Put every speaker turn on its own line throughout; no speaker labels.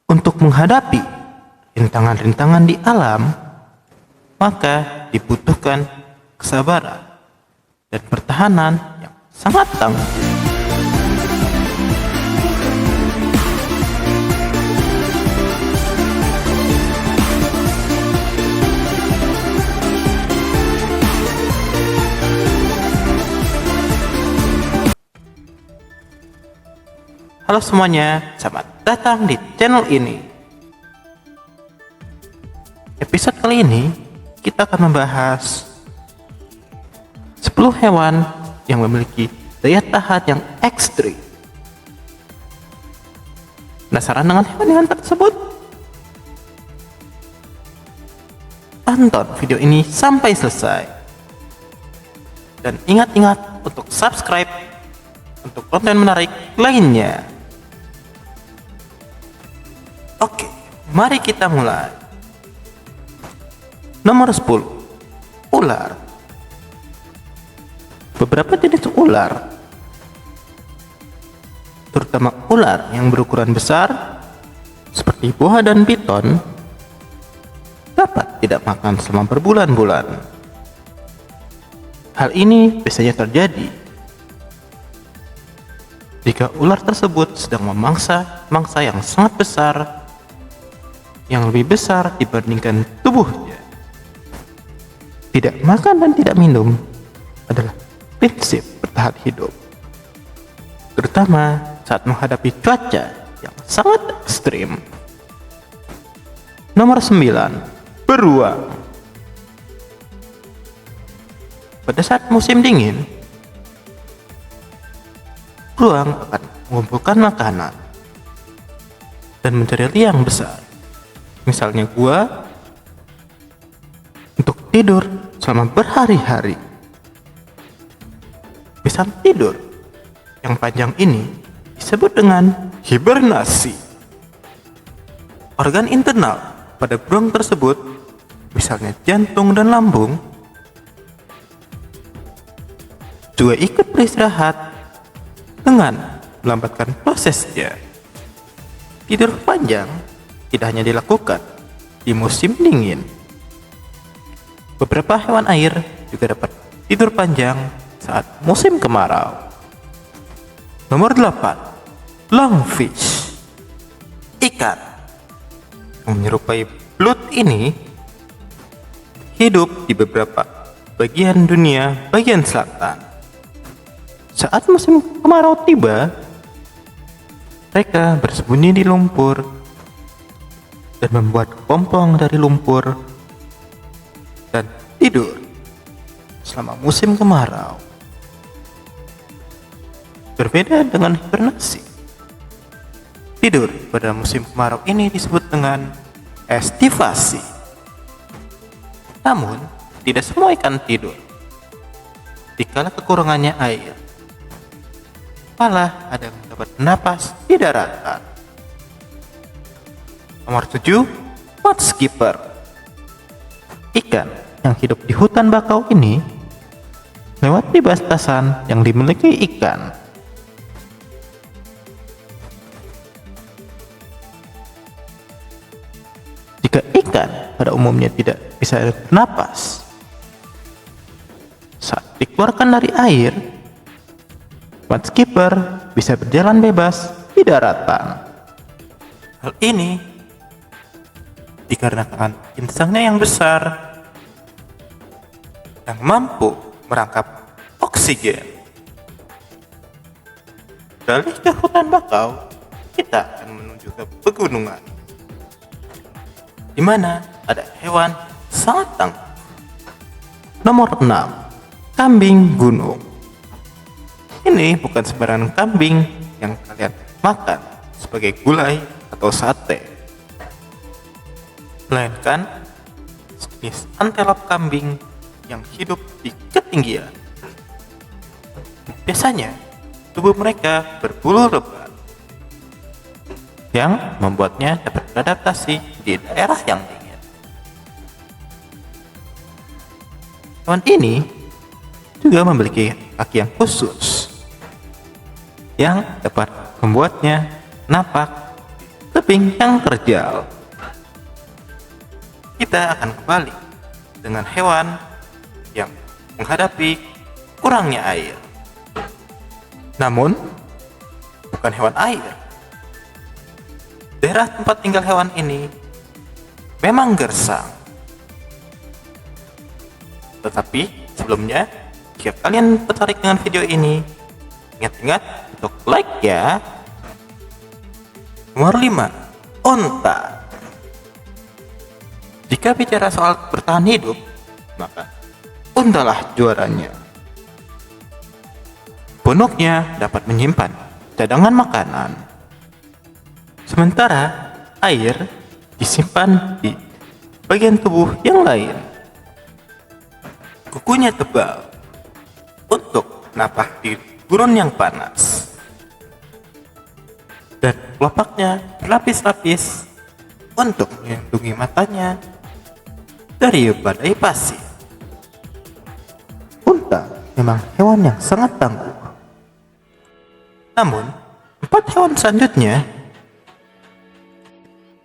Untuk menghadapi rintangan-rintangan di alam, maka dibutuhkan kesabaran dan pertahanan yang sangat tangguh. Halo semuanya, selamat datang di channel ini. Episode kali ini kita akan membahas 10 hewan yang memiliki daya tahan yang ekstrim. Penasaran dengan hewan-hewan tersebut? Tonton video ini sampai selesai. Dan ingat-ingat untuk subscribe untuk konten menarik lainnya. Oke, mari kita mulai. Nomor 10. Ular. Beberapa jenis ular, terutama ular yang berukuran besar seperti boa dan piton, dapat tidak makan selama berbulan-bulan. Hal ini biasanya terjadi jika ular tersebut sedang memangsa mangsa yang sangat besar, yang lebih besar dibandingkan tubuhnya. Tidak makan dan tidak minum adalah prinsip bertahan hidup, terutama saat menghadapi cuaca yang sangat ekstrim. Nomor 9. Beruang. Pada saat musim dingin, beruang akan mengumpulkan makanan dan mencari liang besar, misalnya gua, untuk tidur selama berhari-hari. Bisa tidur yang panjang ini disebut dengan hibernasi. Organ internal pada beruang tersebut, misalnya jantung dan lambung, juga ikut beristirahat dengan melambatkan prosesnya. Tidur panjang tidak hanya dilakukan di musim dingin. Beberapa hewan air juga dapat tidur panjang saat musim kemarau. Nomor 8. Lungfish. Ikan yang menyerupai belut ini hidup di beberapa bagian dunia bagian selatan. Saat musim kemarau tiba, mereka bersembunyi di lumpur dan membuat kepompong dari lumpur dan tidur selama musim kemarau. Berbeda dengan hibernasi, tidur pada musim kemarau ini disebut dengan estivasi. Namun, tidak semua ikan tidur dikala kekurangannya air. Malah ada yang dapat napas di daratan. Nomor 7. Mudskipper. Ikan yang hidup di hutan bakau ini melewati batasan yang dimiliki ikan. Jika ikan pada umumnya tidak bisa bernapas saat dikeluarkan dari air, mudskipper bisa berjalan bebas di daratan. Hal ini dikarenakan insangnya yang besar yang mampu merangkap oksigen. Beralih ke hutan bakau, kita akan menuju ke pegunungan, di mana ada hewan sangat tangguh. Nomor 6. Kambing gunung. Ini bukan sembarangan kambing yang kalian makan sebagai gulai atau sate, melainkan sejenis antelop kambing yang hidup di ketinggian. Biasanya tubuh mereka berbulu lebat yang membuatnya dapat beradaptasi di daerah yang dingin. Hewan ini juga memiliki kaki yang khusus yang dapat membuatnya napak di kemping yang terjal. Kita akan kembali dengan hewan yang menghadapi kurangnya air. Namun, bukan hewan air. Daerah tempat tinggal hewan ini memang gersang. Tetapi sebelumnya, jika kalian tertarik dengan video ini, ingat-ingat untuk like ya. Nomor 5. Onta. Jika bicara soal bertahan hidup, maka untalah juaranya. Punuknya dapat menyimpan cadangan makanan, sementara air disimpan di bagian tubuh yang lain. Kukunya tebal untuk napak di gurun yang panas, dan kelopaknya berlapis-lapis untuk melindungi matanya dari badai pasir. Unta memang hewan yang sangat tangguh. Namun, 4 hewan selanjutnya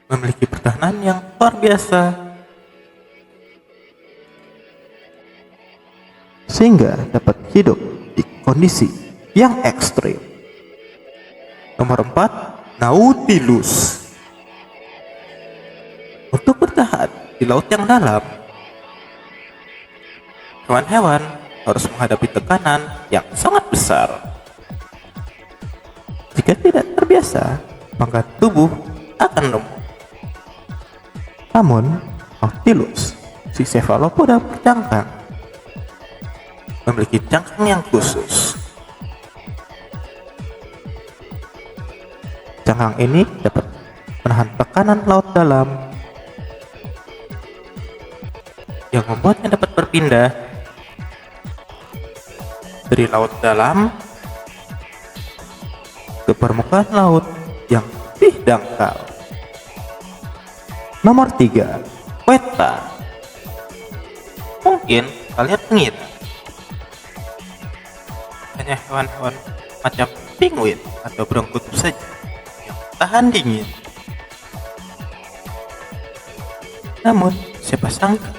memiliki pertahanan yang luar biasa, sehingga dapat hidup di kondisi yang ekstrim. Nomor 4, Nautilus. Untuk bertahan di laut yang dalam, hewan-hewan harus menghadapi tekanan yang sangat besar. Jika tidak terbiasa, maka tubuh akan lumpuh. Namun, Nautilus, si cephalopoda bercangkang, memiliki cangkang yang khusus. Cangkang ini dapat menahan tekanan laut dalam, yang membuatnya dapat berpindah dari laut dalam ke permukaan laut yang lebih dangkal. Nomor 3, Weta. Mungkin kalian mengira hanya hewan-hewan macam penguin atau burung kutub saja yang tahan dingin. Namun, siapa sangka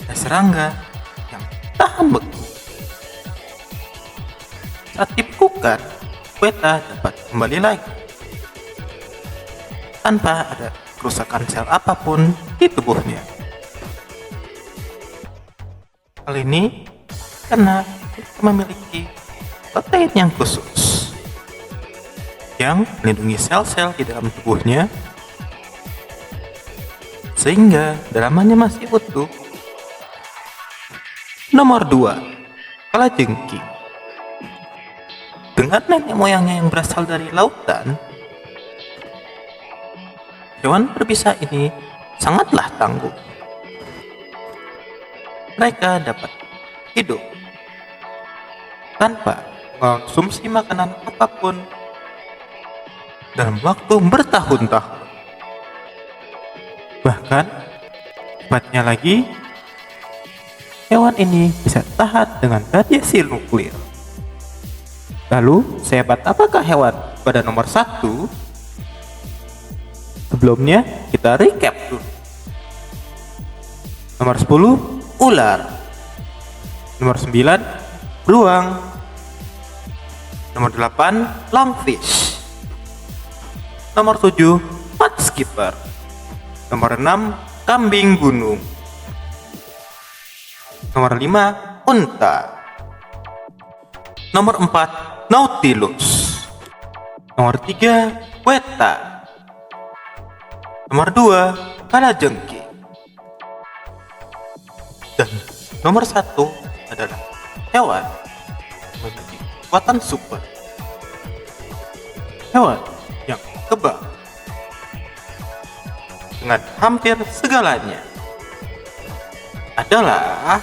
ada serangga yang tahan beku. Saat dibekukan, Weta dapat kembali lagi tanpa ada kerusakan sel apapun di tubuhnya. Hal ini karena kita memiliki protein yang khusus yang melindungi sel-sel di dalam tubuhnya, sehingga dalamannya masih utuh. Nomor 2, kalajengking. Dengan nenek moyangnya yang berasal dari lautan, hewan berbisa ini sangatlah tangguh. Mereka dapat hidup tanpa mengonsumsi makanan apapun dalam waktu bertahun-tahun. Bahkan, tepatnya lagi, hewan ini bisa tahan dengan radiasi nuklir. Lalu, sehebat apakah hewan pada nomor 1? Sebelumnya, kita recap dulu. Nomor 10, ular. Nomor 9, beruang. Nomor 8, lungfish. Nomor 7, mudskipper. Nomor 6, kambing gunung. Nomor 5, unta. Nomor 4, Nautilus. Nomor 3, Weta. Nomor 2, kalajengking. Dan nomor 1 adalah hewan memiliki kekuatan super. Hewan yang kebal dengan hampir segalanya adalah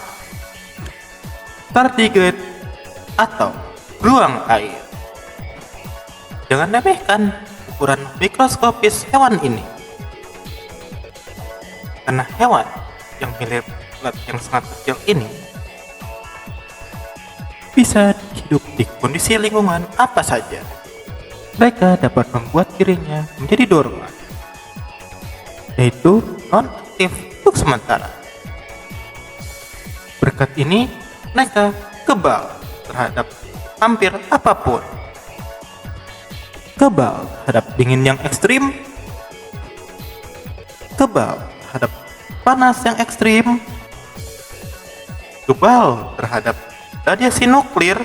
tardigrade atau beruang air. Jangan remehkan ukuran mikroskopis hewan ini, karena hewan yang memiliki ulat yang sangat kecil ini bisa hidup di kondisi lingkungan apa saja. Mereka dapat membuat dirinya menjadi dorman yaitu nonaktif untuk sementara. Berkat ini, mereka kebal terhadap hampir apapun. Kebal terhadap dingin yang ekstrim, kebal terhadap panas yang ekstrim, kebal terhadap radiasi nuklir.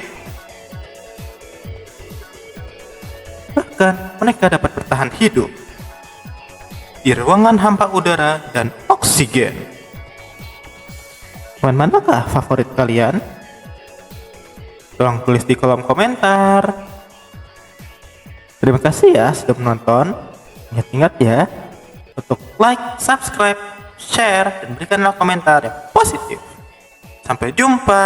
Bahkan mereka dapat bertahan hidup di ruangan hampa udara dan oksigen. Manakah favorit kalian? Tolong tulis di kolom komentar. Terima kasih ya sudah menonton. Ingat-ingat ya untuk like, subscribe, share, dan berikanlah komentar yang positif. Sampai jumpa.